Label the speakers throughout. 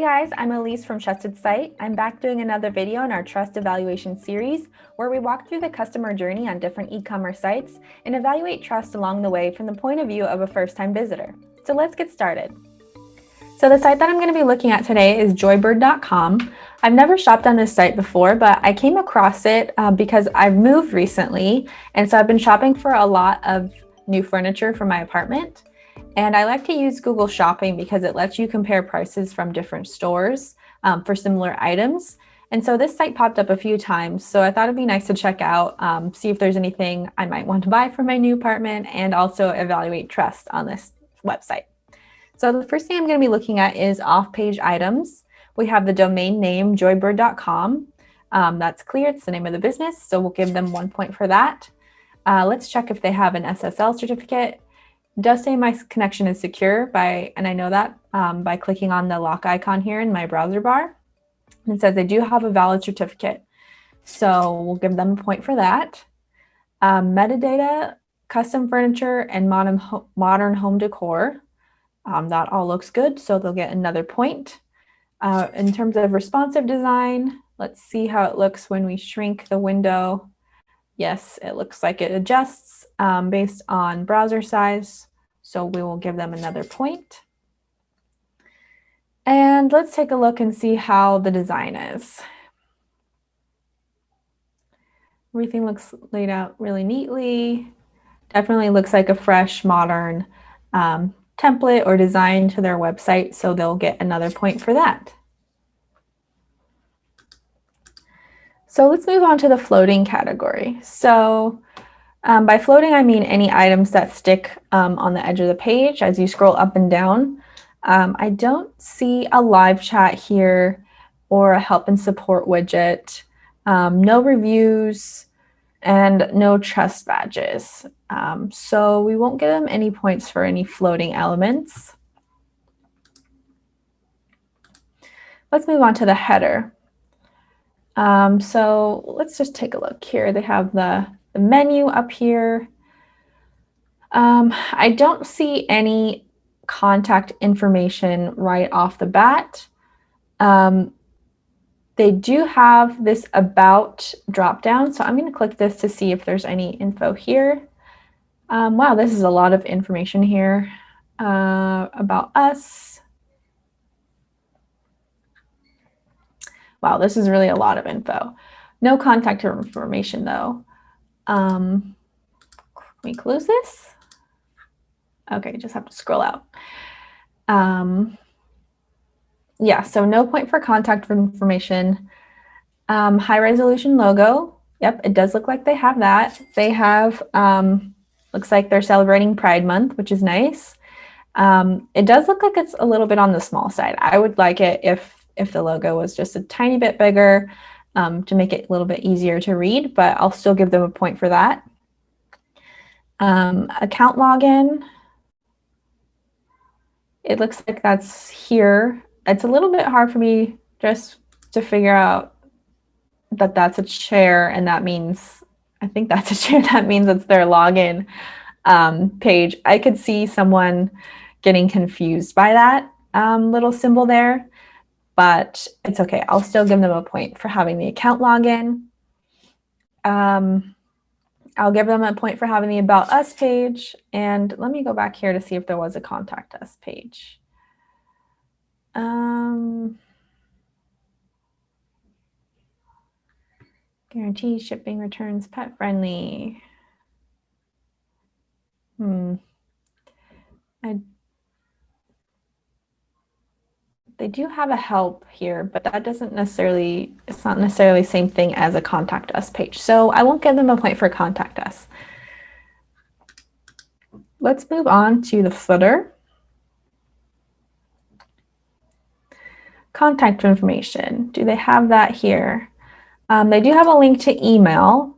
Speaker 1: Hey guys, I'm Elise from Trusted Site. I'm back doing another video in our trust evaluation series where we walk through the customer journey on different e-commerce sites and evaluate trust along the way from the point of view of a first-time visitor. So let's get started. So the site that I'm going to be looking at today is Joybird.com. I've never shopped on this site before, but I came across it because I've moved recently, and so I've been shopping for a lot of new furniture for my apartment. And I like to use Google Shopping because it lets you compare prices from different stores for similar items. And so this site popped up a few times, so I thought it'd be nice to check out, see if there's anything I might want to buy for my new apartment, and also evaluate trust on this website. So the first thing I'm going to be looking at is off-page items. We have the domain name joybird.com. That's clear, it's the name of the business, so we'll give them 1 point for that. Let's check if they have an SSL certificate. It does say my connection is secure, and I know that by clicking on the lock icon here in my browser bar. And it says they do have a valid certificate, so we'll give them a point for that. Metadata, custom furniture, and modern home decor. That all looks good, so they'll get another point. In terms of responsive design, let's see how it looks when we shrink the window. Yes, it looks like it adjusts based on browser size, so we will give them another point. And let's take a look and see how the design is. Everything looks laid out really neatly. Definitely looks like a fresh, modern template or design to their website, so they'll get another point for that. So let's move on to the floating category. So by floating, I mean any items that stick on the edge of the page as you scroll up and down. I don't see a live chat here or a help and support widget, no reviews, and no trust badges. So we won't give them any points for any floating elements. Let's move on to the header. So let's just take a look here. They have the menu up here. I don't see any contact information right off the bat. They do have this about dropdown, so I'm going to click this to see if there's any info here. Wow, this is a lot of information here about us. Wow, this is really a lot of info. No contact information though. Can we close this? Okay, just have to scroll out. Yeah, so no point for contact information. High resolution logo. Yep, it does look like they have that. They have, looks like they're celebrating Pride Month, which is nice. It does look like it's a little bit on the small side. I would like it if the logo was just a tiny bit bigger to make it a little bit easier to read, but I'll still give them a point for that. Account login. It looks like that's here. It's a little bit hard for me just to figure out that that's a chair, and that means, I think that's a chair, that means it's their login page. I could see someone getting confused by that little symbol there, but it's okay. I'll still give them a point for having the account login. I'll give them a point for having the About Us page, and let me go back here to see if there was a Contact Us page. Guarantee shipping, returns, pet friendly. They do have a help here, but that doesn't necessarily, it's not necessarily the same thing as a Contact Us page. So I won't give them a point for Contact Us. Let's move on to the footer. Contact information. Do they have that here? They do have a link to email,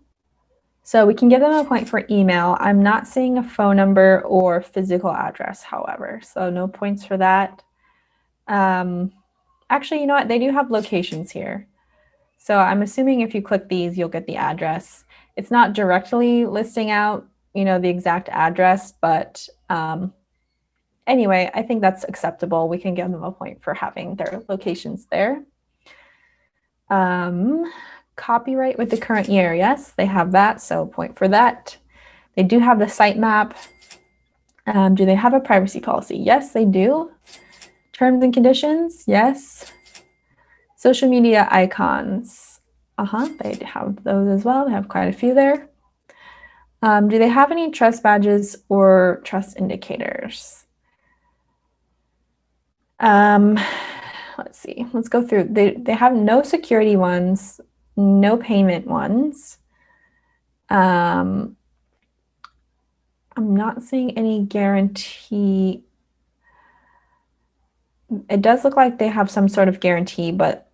Speaker 1: so we can give them a point for email. I'm not seeing a phone number or physical address, however, so no points for that. Actually, you know what? They do have locations here. So I'm assuming if you click these, you'll get the address. It's not directly listing out, you know, the exact address, but Anyway, I think that's acceptable. We can give them a point for having their locations there. Copyright with the current year. Yes, they have that, so point for that. They do have the sitemap. Do they have a privacy policy? Yes, they do. Terms and conditions? Yes. Social media icons. They have those as well. They have quite a few there. Do they have any trust badges or trust indicators? Let's see. Let's go through. They have no security ones, no payment ones. I'm not seeing any guarantee. It does look like they have some sort of guarantee, but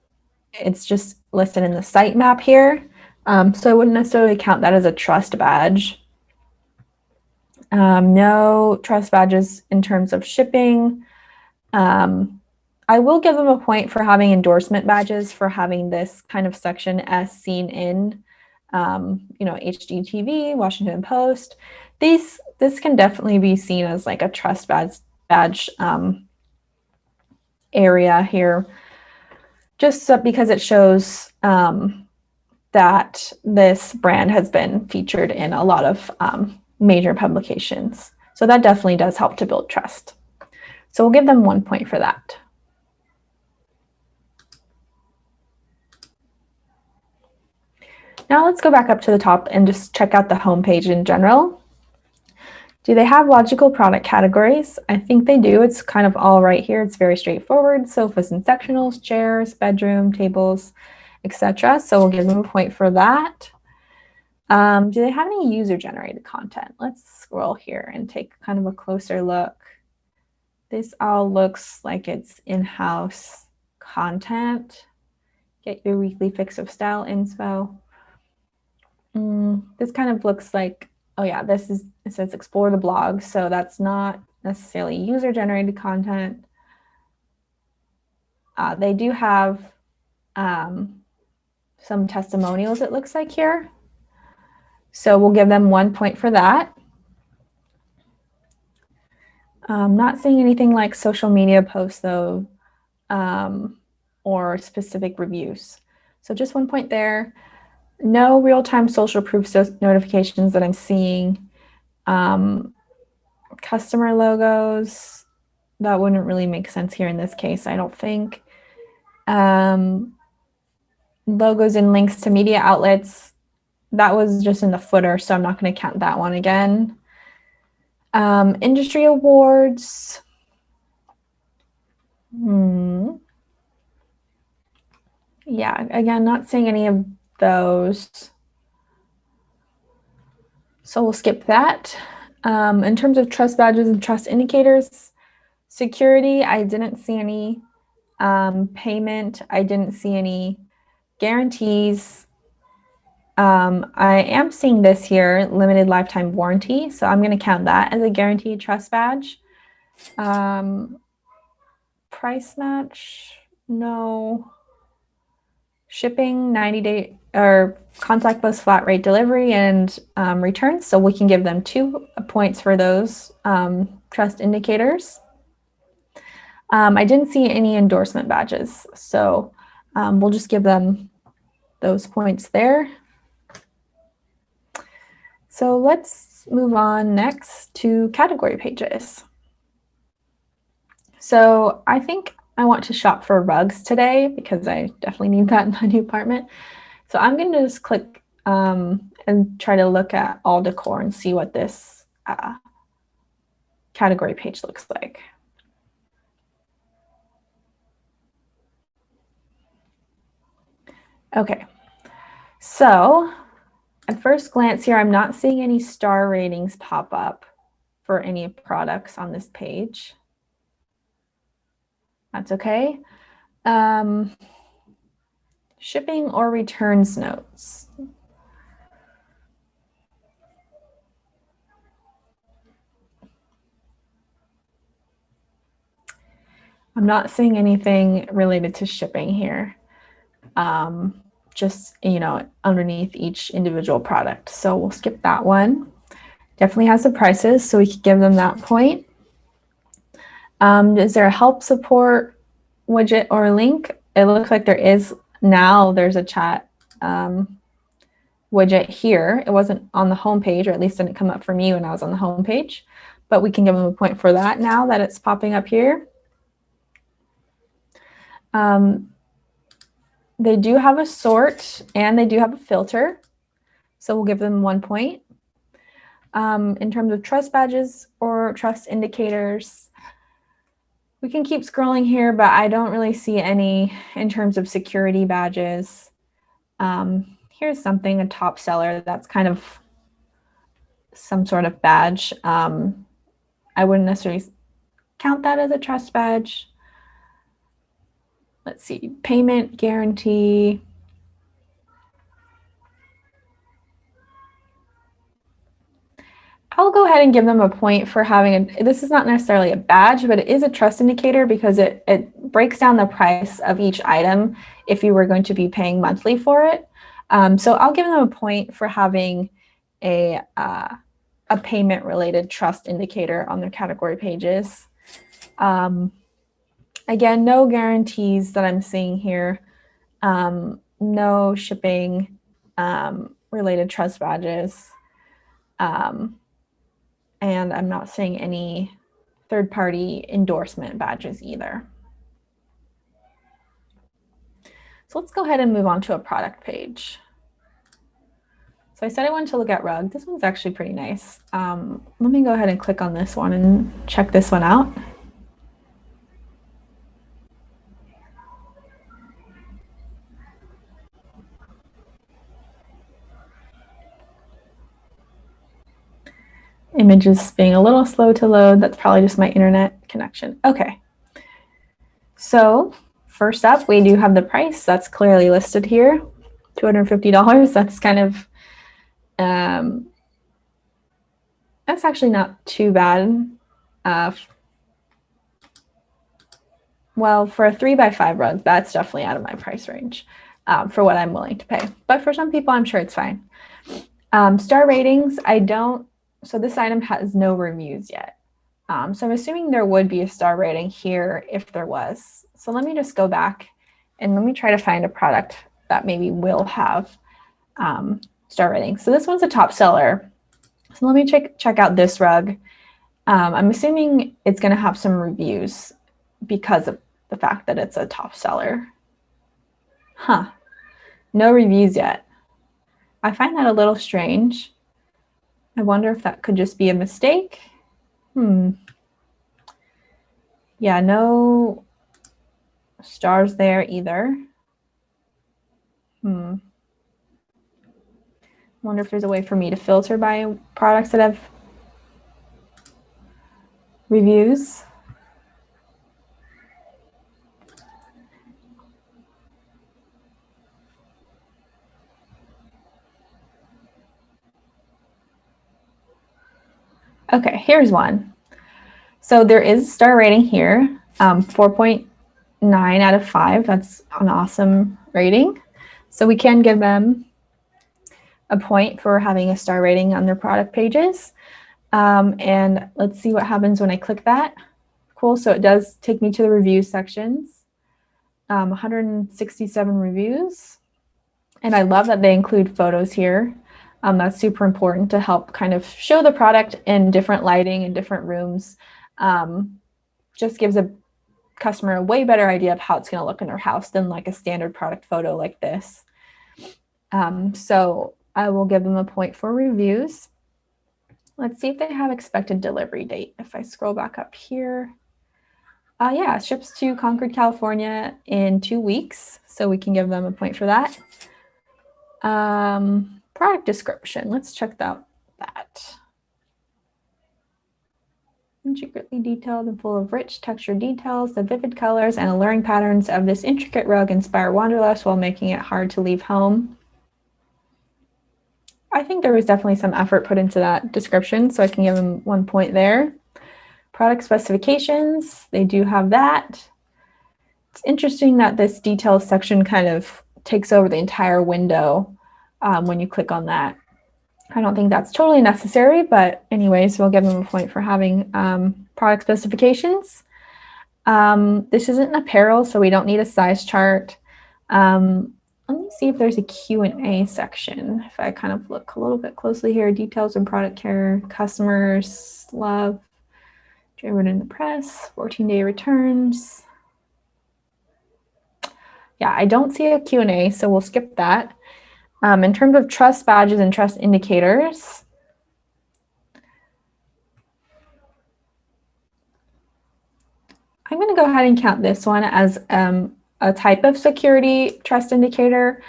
Speaker 1: it's just listed in the sitemap here. So I wouldn't necessarily count that as a trust badge. No trust badges in terms of shipping. I will give them a point for having endorsement badges for having this kind of section as seen in, HGTV, Washington Post. This can definitely be seen as like a trust badge area here, just because it shows that this brand has been featured in a lot of major publications. So that definitely does help to build trust. So we'll give them 1 point for that. Now let's go back up to the top and just check out the homepage in general. Do they have logical product categories? I think they do. It's kind of all right here. It's very straightforward. Sofas and sectionals, chairs, bedroom, tables, etc. So we'll give them a point for that. Do they have any user-generated content? Let's scroll here and take kind of a closer look. This all looks like it's in-house content. Get your weekly fix of style info. This kind of looks like, oh yeah, it says explore the blog. So that's not necessarily user-generated content. They do have some testimonials, it looks like here. So we'll give them 1 point for that. I'm not seeing anything like social media posts though, or specific reviews. So just 1 point there. No real-time social proof notifications that I'm seeing. Customer logos, that wouldn't really make sense here in this case, I don't think. Logos and links to media outlets, that was just in the footer, so I'm not going to count that one again. Industry awards. Yeah, again, not seeing any of those. So we'll skip that. In terms of trust badges and trust indicators, security, I didn't see any. Payment, I didn't see any. Guarantees, I am seeing this here, limited lifetime warranty, so I'm going to count that as a guaranteed trust badge. Price match, no. Shipping, 90-day or contactless flat rate delivery and returns, so we can give them 2 points for those trust indicators. I didn't see any endorsement badges, so we'll just give them those points there. So let's move on next to category pages. So I think I want to shop for rugs today because I definitely need that in my new apartment. So I'm going to just click and try to look at all decor and see what this category page looks like. Okay, so at first glance here, I'm not seeing any star ratings pop up for any products on this page. That's okay. Shipping or returns notes. I'm not seeing anything related to shipping here. Just, underneath each individual product. So we'll skip that one. Definitely has the prices, so we could give them that point. Is there a help support widget or link? It looks like there is now. There's a chat widget here. It wasn't on the home page, or at least didn't come up for me when I was on the home page, but we can give them a point for that now that it's popping up here. They do have a sort and they do have a filter, so we'll give them 1 point. In terms of trust badges or trust indicators, we can keep scrolling here, but I don't really see any in terms of security badges. Here's something, a top seller, that's kind of some sort of badge. I wouldn't necessarily count that as a trust badge. Let's see, payment guarantee. I'll go ahead and give them a point for having this is not necessarily a badge, but it is a trust indicator because it breaks down the price of each item if you were going to be paying monthly for it. So I'll give them a point for having a payment related trust indicator on their category pages. Again, no guarantees that I'm seeing here. No shipping related trust badges. And I'm not seeing any third-party endorsement badges either. So let's go ahead and move on to a product page. So I said I wanted to look at rug. This one's actually pretty nice. Let me go ahead and click on this one and check this one out. Images being a little slow to load. That's probably just my internet connection. Okay. So first up, we do have the price. That's clearly listed here, $250. That's kind of, that's actually not too bad. Well, for a 3x5 rug, that's definitely out of my price range for what I'm willing to pay. But for some people, I'm sure it's fine. Star ratings, so this item has no reviews yet. So I'm assuming there would be a star rating here if there was. So let me just go back and let me try to find a product that maybe will have star rating. So this one's a top seller. So let me check out this rug. I'm assuming it's going to have some reviews because of the fact that it's a top seller. Huh. No reviews yet. I find that a little strange. I wonder if that could just be a mistake. Yeah, no stars there either. Wonder if there's a way for me to filter by products that have reviews. Okay, here's one. So there is a star rating here, 4.9 out of 5. That's an awesome rating. So we can give them a point for having a star rating on their product pages. And let's see what happens when I click that. Cool, so it does take me to the review sections. 167 reviews. And I love that they include photos here. That's super important to help kind of show the product in different lighting in different rooms. Just gives a customer a way better idea of how it's going to look in their house than like a standard product photo like this. So I will give them a point for reviews. Let's see if they have expected delivery date. If I scroll back up here, yeah, ships to Concord, California in 2 weeks. So we can give them a point for that. Product description, let's check out that. Intricately detailed and full of rich texture details, the vivid colors and alluring patterns of this intricate rug inspire wanderlust while making it hard to leave home. I think there was definitely some effort put into that description, so I can give them 1 point there. Product specifications, they do have that. It's interesting that this details section kind of takes over the entire window when you click on that. I don't think that's totally necessary, but anyways, we'll give them a point for having product specifications. This isn't apparel, so we don't need a size chart. Let me see if there's a Q&A section. If I kind of look a little bit closely here, details and product care, customers, love, Joybird in the press, 14-day returns. Yeah, I don't see a Q&A, so we'll skip that. In terms of trust badges and trust indicators, I'm going to go ahead and count this one as a type of security trust indicator,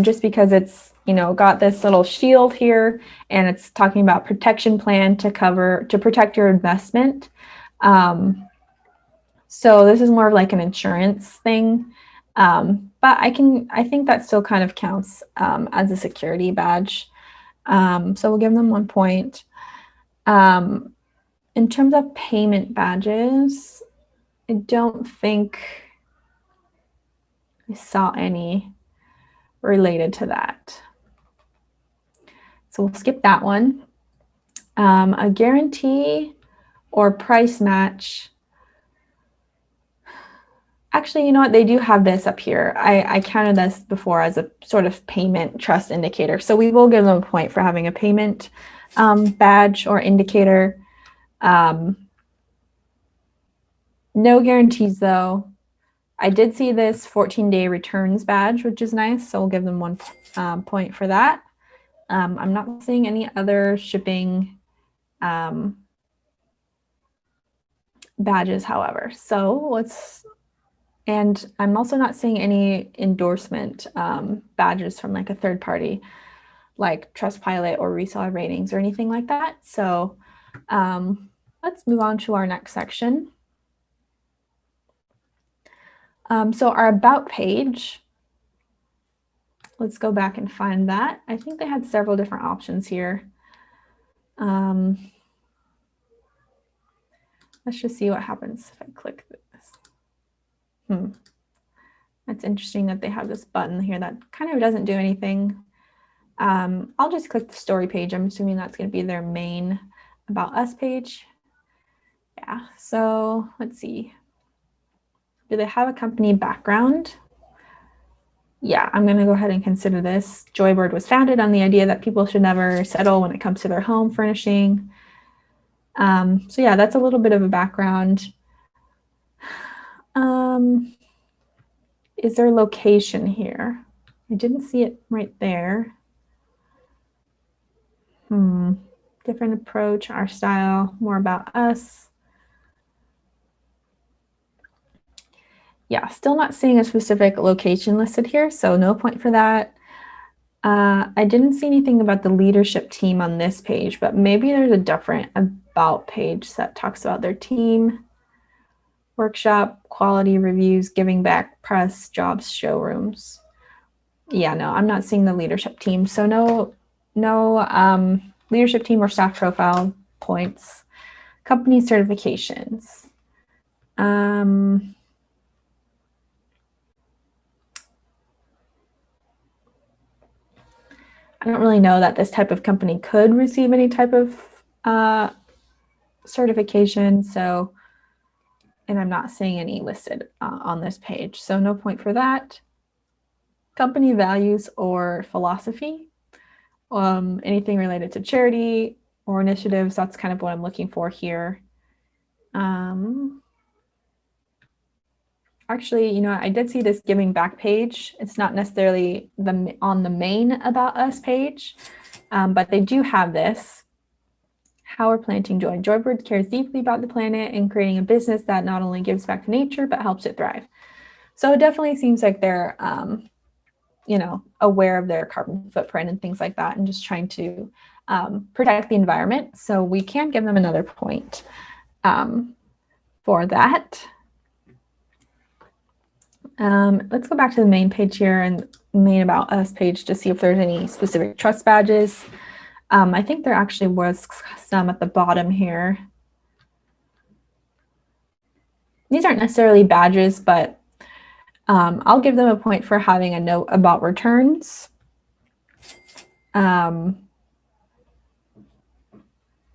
Speaker 1: just because it's, you know, got this little shield here and it's talking about protection plan to protect your investment. So this is more of like an insurance thing. But I think that still kind of counts as a security badge. So we'll give them 1 point. In terms of payment badges, I don't think I saw any related to that. So we'll skip that one. A guarantee or price match. Actually, you know what? They do have this up here. I counted this before as a sort of payment trust indicator. So we will give them a point for having a payment badge or indicator. No guarantees, though. I did see this 14-day returns badge, which is nice. So we'll give them 1 point for that. I'm not seeing any other shipping badges, however. So and I'm also not seeing any endorsement badges from like a third party, like Trustpilot or reseller ratings or anything like that. So let's move on to our next section. So our about page, let's go back and find that. I think they had several different options here. Let's just see what happens if I click this. That's interesting that they have this button here that kind of doesn't do anything. I'll just click the story page. I'm assuming that's going to be their main about us page. Yeah, so let's see. Do they have a company background? Yeah, I'm going to go ahead and consider this. Joybird was founded on the idea that people should never settle when it comes to their home furnishing. So yeah, that's a little bit of a background. Is there location here? I didn't see it right there. Different approach, our style, more about us. Yeah, still not seeing a specific location listed here, so no point for that. I didn't see anything about the leadership team on this page, but maybe there's a different about page that talks about their team. Workshop, quality reviews, giving back, press, jobs, showrooms. Yeah, no, I'm not seeing the leadership team. So no leadership team or staff profile points. Company certifications. I don't really know that this type of company could receive any type of certification. So, and I'm not seeing any listed on this page. So no point for that. Company values or philosophy. Anything related to charity or initiatives. That's kind of what I'm looking for here. Actually, you know, I did see this giving back page. It's not necessarily on the main about us page, but they do have this. How we're planting joy. Joybird cares deeply about the planet and creating a business that not only gives back to nature, but helps it thrive. So it definitely seems like they're, you know, aware of their carbon footprint and things like that, and just trying to protect the environment. So we can give them another point for that. Let's go back to the main page here and main about us page to see if there's any specific trust badges. I think there actually was some at the bottom here. These aren't necessarily badges, but I'll give them a point for having a note about returns. And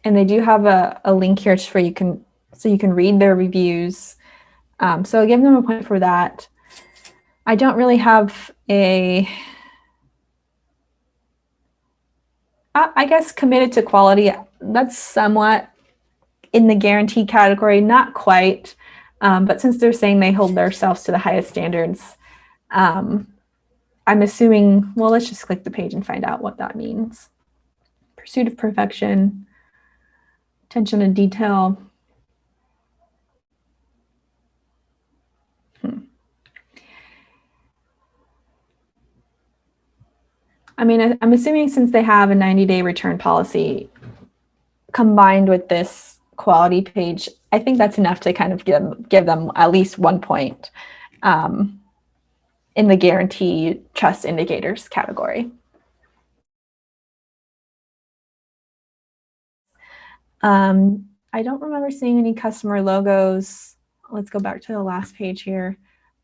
Speaker 1: they do have a link here so you can read their reviews. So I'll give them a point for that. I don't really have I guess committed to quality. That's somewhat in the guarantee category, not quite. But since they're saying they hold themselves to the highest standards, I'm assuming, well, let's just click the page and find out what that means. Pursuit of perfection, attention to detail. I mean, I'm assuming since they have a 90-day return policy combined with this quality page, I think that's enough to kind of give them at least 1 point in the guarantee trust indicators category. I don't remember seeing any customer logos. Let's go back to the last page here,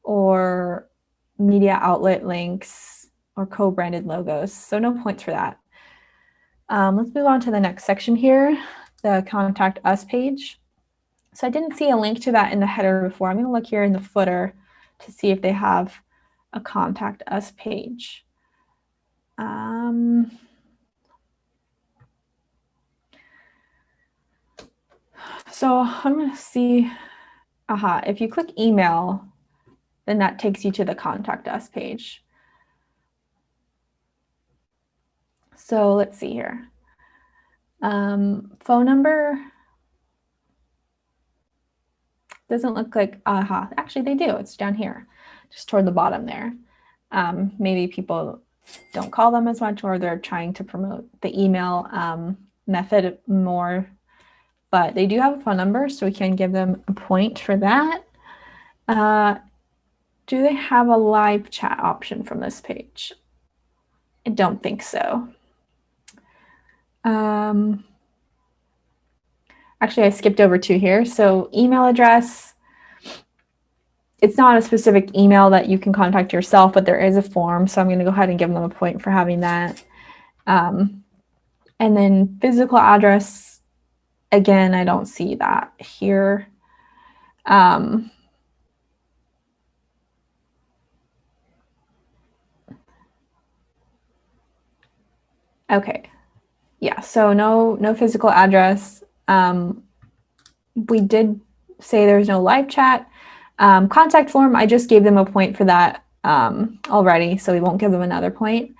Speaker 1: or media outlet links or co-branded logos. So no points for that. Let's move on to the next section here, the contact us page. So I didn't see a link to that in the header before. I'm going to look here in the footer to see if they have a contact us page. So I'm going to see, if you click email, then that takes you to the contact us page. So let's see here. Phone number doesn't look like, actually they do, it's down here, just toward the bottom there. Maybe people don't call them as much, or they're trying to promote the email method more, but they do have a phone number, so we can give them a point for that. Do they have a live chat option from this page? I don't think so. Actually, I skipped over 2 here. So email address, it's not a specific email that you can contact yourself, but there is a form. So I'm going to go ahead and give them a point for having that. And then physical address, again, I don't see that here. Okay. Yeah, so no physical address. We did say there's no live chat. Contact form, I just gave them a point for that already, so we won't give them another point.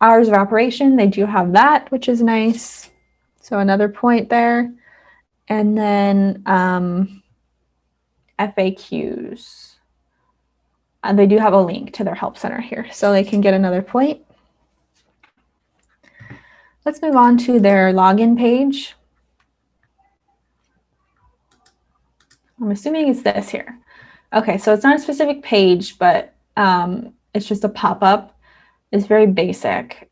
Speaker 1: Hours of operation, they do have that, which is nice. So another point there. And then FAQs. And they do have a link to their help center here, so they can get another point. Let's move on to their login page. I'm assuming it's this here. Okay, so it's not a specific page, but it's just a pop-up. It's very basic.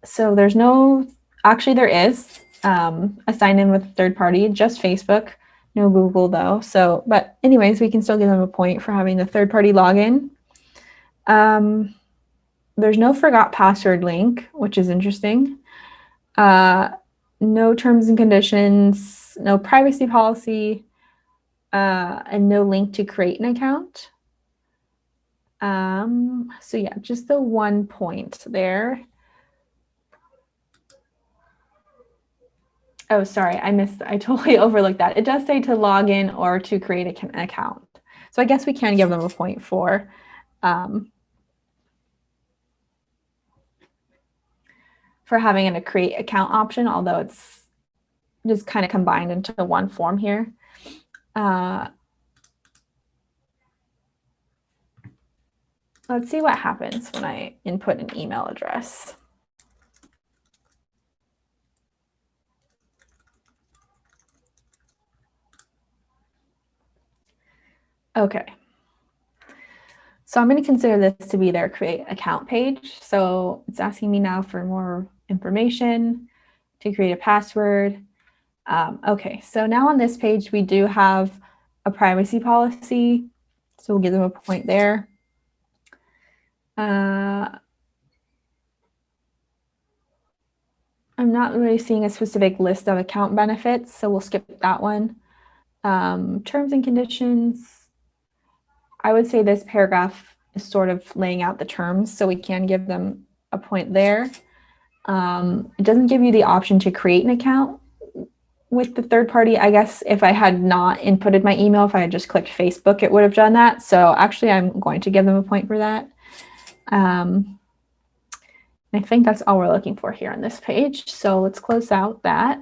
Speaker 1: So there's no, actually there is a sign in with third party, just Facebook, no Google though. So, but anyways, we can still give them a point for having the third party login. There's no forgot password link, which is interesting. No terms and conditions, no privacy policy, and no link to create an account. So yeah, just the 1 point there. Oh, sorry, I totally overlooked that. It does say to log in or to create an account. So I guess we can give them a point for having a create account option, although it's just kind of combined into one form here. Let's see what happens when I input an email address. Okay. So I'm going to consider this to be their create account page. So it's asking me now for more information to create a password. Okay, so now on this page, we do have a privacy policy. So we'll give them a point there. I'm not really seeing a specific list of account benefits, so we'll skip that one. Terms and conditions. I would say this paragraph is sort of laying out the terms, so we can give them a point there. It doesn't give you the option to create an account with the third party. I guess if I had not inputted my email, if I had just clicked Facebook, it would have done that. So actually, I'm going to give them a point for that. I think that's all we're looking for here on this page. So let's close out that.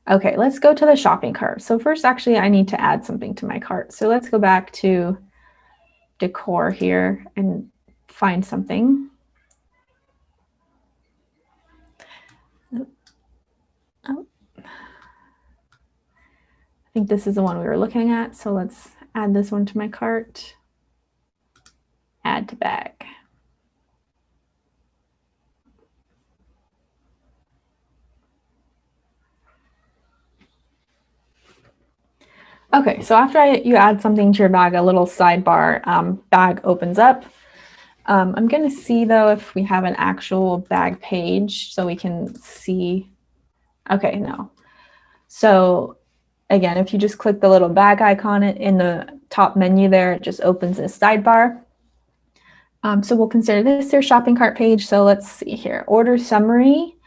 Speaker 1: Okay, let's go to the shopping cart. So first, actually, I need to add something to my cart. So let's go back to decor here and find something. Oh, I think this is the one we were looking at. So let's add this one to my cart. Add to bag. Okay, so after you add something to your bag, a little sidebar bag opens up. I'm going to see, though, if we have an actual bag page so we can see. Okay, no. So again, if you just click the little bag icon in the top menu there, it just opens this sidebar. So we'll consider this their shopping cart page. So let's see here. Order summary.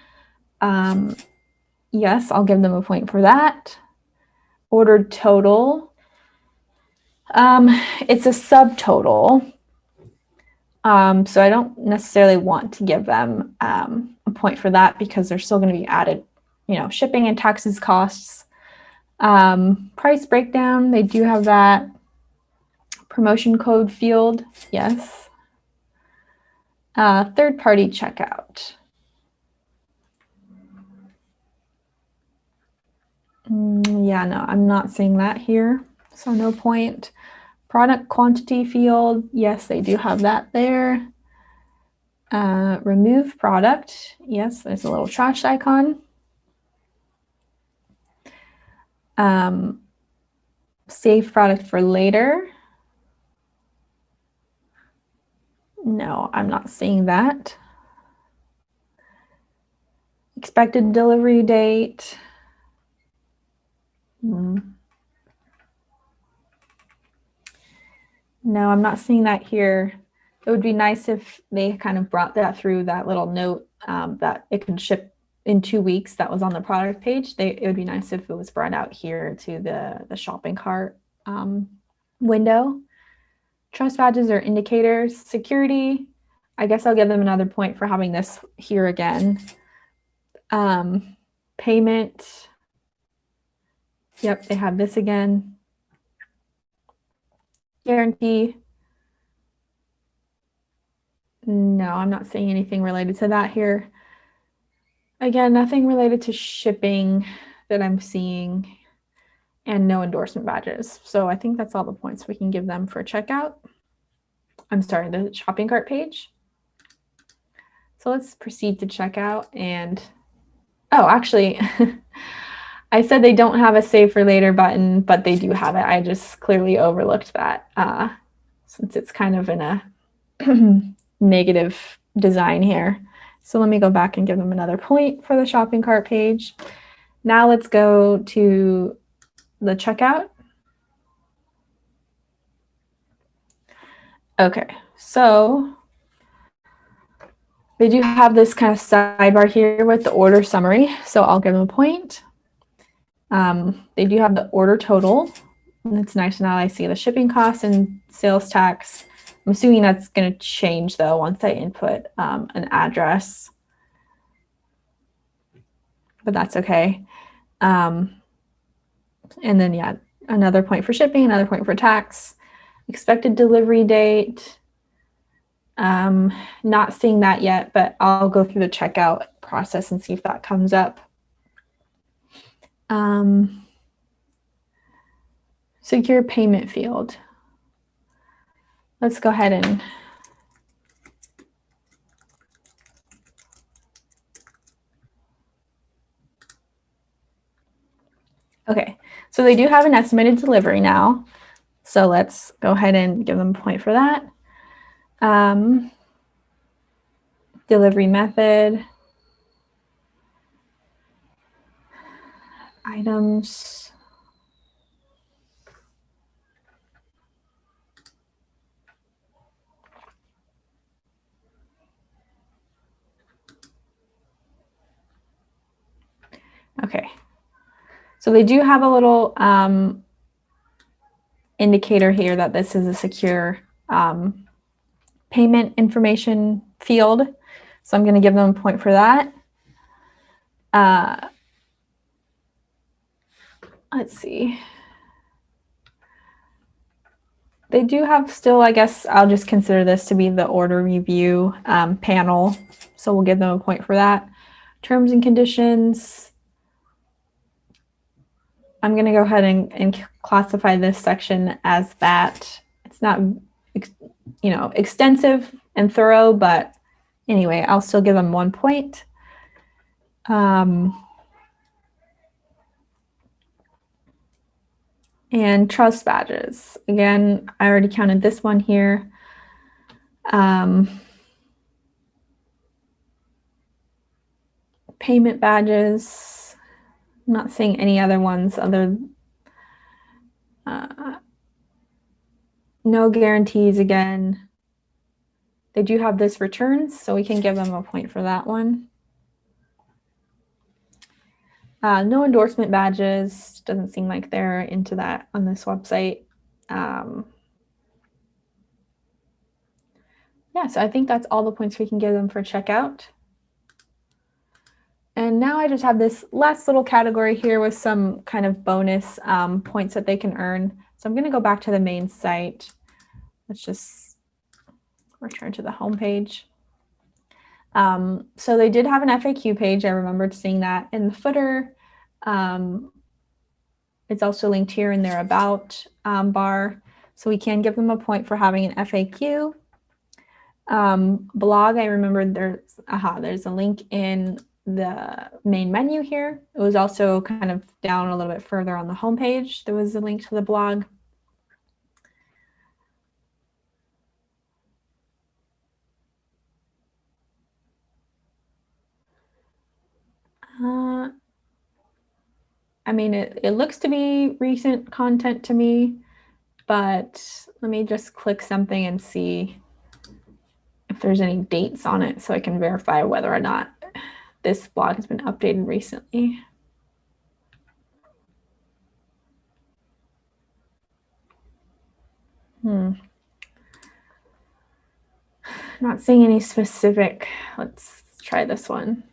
Speaker 1: Yes, I'll give them a point for that. Ordered total. It's a subtotal. So I don't necessarily want to give them a point for that because they're still going to be added, shipping and taxes costs. Price breakdown, they do have that. Promotion code field, yes. Third-party checkout. Yeah, no, I'm not seeing that here, so no point. Product quantity field, yes, they do have that there. Remove product, yes, there's a little trash icon. Save product for later. No, I'm not seeing that. Expected delivery date. No, I'm not seeing that here. It would be nice if they kind of brought that through that little note that it could ship in 2 weeks that was on the product page. It would be nice if it was brought out here to the shopping cart window. Trust badges or indicators. Security. I guess I'll give them another point for having this here again. Payment. Yep, they have this again. Guarantee. No, I'm not seeing anything related to that here. Again, nothing related to shipping that I'm seeing, and no endorsement badges. So I think that's all the points we can give them for checkout. I'm sorry, the shopping cart page. So let's proceed to checkout. And oh, actually, I said they don't have a save for later button, but they do have it. I just clearly overlooked that since it's kind of in a negative design here. So let me go back and give them another point for the shopping cart page. Now let's go to the checkout. Okay, so they do have this kind of sidebar here with the order summary, so I'll give them a point. They do have the order total. And it's nice now I see the shipping costs and sales tax. I'm assuming that's going to change though once I input an address, but that's okay. And then yeah, another point for shipping, another point for tax. Expected delivery date. Not seeing that yet, but I'll go through the checkout process and see if that comes up. Secure payment field. Let's go ahead and okay, so they do have an estimated delivery now. So let's go ahead and give them a point for that. Delivery method. Items. So they do have a little indicator here that this is a secure payment information field. So I'm going to give them a point for that. Let's see. They do have still, I guess I'll just consider this to be the order review panel. So we'll give them a point for that. Terms and conditions. I'm going to go ahead and classify this section as that. It's not, extensive and thorough, but anyway, I'll still give them 1 point. And trust badges. Again, I already counted this one here. Payment badges. I'm not seeing any other ones other. No guarantees again. They do have this returns, so we can give them a point for that one. No endorsement badges. Doesn't seem like they're into that on this website. Yeah, so I think that's all the points we can give them for checkout. And now I just have this last little category here with some kind of bonus points that they can earn. So I'm going to go back to the main site. Let's just return to the home page. So they did have an FAQ page. I remembered seeing that in the footer. It's also linked here in their about bar. So we can give them a point for having an FAQ. Blog, I remembered there's a link in the main menu here. It was also kind of down a little bit further on the home page. There was a link to the blog. I mean, it looks to be recent content to me, but let me just click something and see if there's any dates on it so I can verify whether or not this blog has been updated recently. Not seeing any specific. Let's try this one.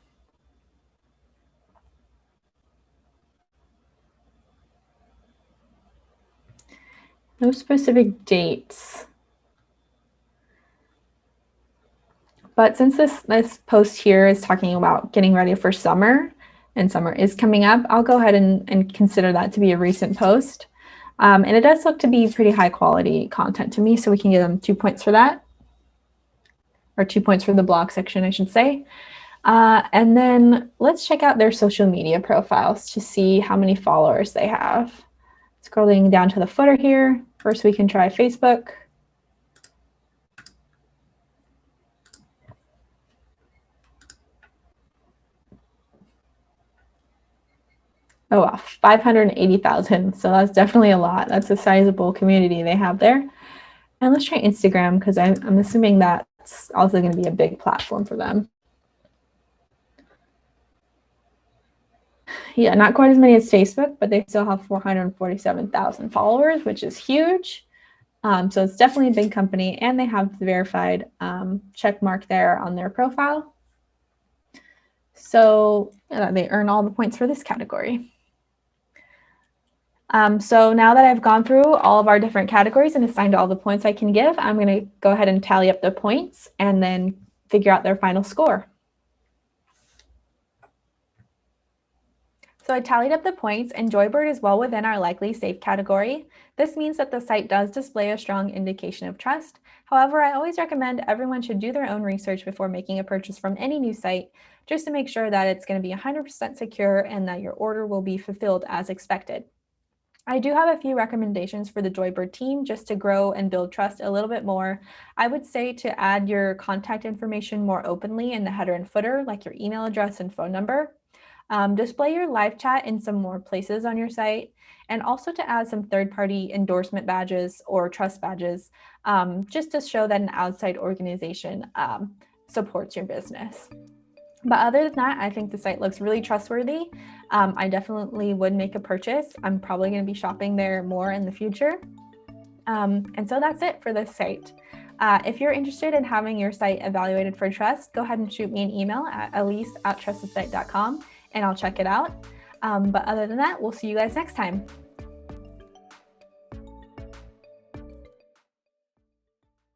Speaker 1: No specific dates. But since this post here is talking about getting ready for summer, and summer is coming up, I'll go ahead and consider that to be a recent post. And it does look to be pretty high quality content to me, so we can give them 2 points for that. Or 2 points for the blog section, I should say. And then let's check out their social media profiles to see how many followers they have. Scrolling down to the footer here. First, we can try Facebook. Oh, wow, 580,000. So that's definitely a lot. That's a sizable community they have there. And let's try Instagram because I'm assuming that's also going to be a big platform for them. Yeah, not quite as many as Facebook, but they still have 447,000 followers, which is huge. So it's definitely a big company, and they have the verified check mark there on their profile. So they earn all the points for this category. So now that I've gone through all of our different categories and assigned all the points I can give, I'm going to go ahead and tally up the points and then figure out their final score. So I tallied up the points, and Joybird is well within our likely safe category. This means that the site does display a strong indication of trust. However, I always recommend everyone should do their own research before making a purchase from any new site, just to make sure that it's going to be 100% secure and that your order will be fulfilled as expected. I do have a few recommendations for the Joybird team just to grow and build trust a little bit more. I would say to add your contact information more openly in the header and footer, like your email address and phone number. Display your live chat in some more places on your site, and also to add some third-party endorsement badges or trust badges, just to show that an outside organization supports your business. But other than that, I think the site looks really trustworthy. I definitely would make a purchase. I'm probably going to be shopping there more in the future. And so that's it for this site. If you're interested in having your site evaluated for trust, go ahead and shoot me an email at elise@trustedSite.com and I'll check it out. But other than that, we'll see you guys next time.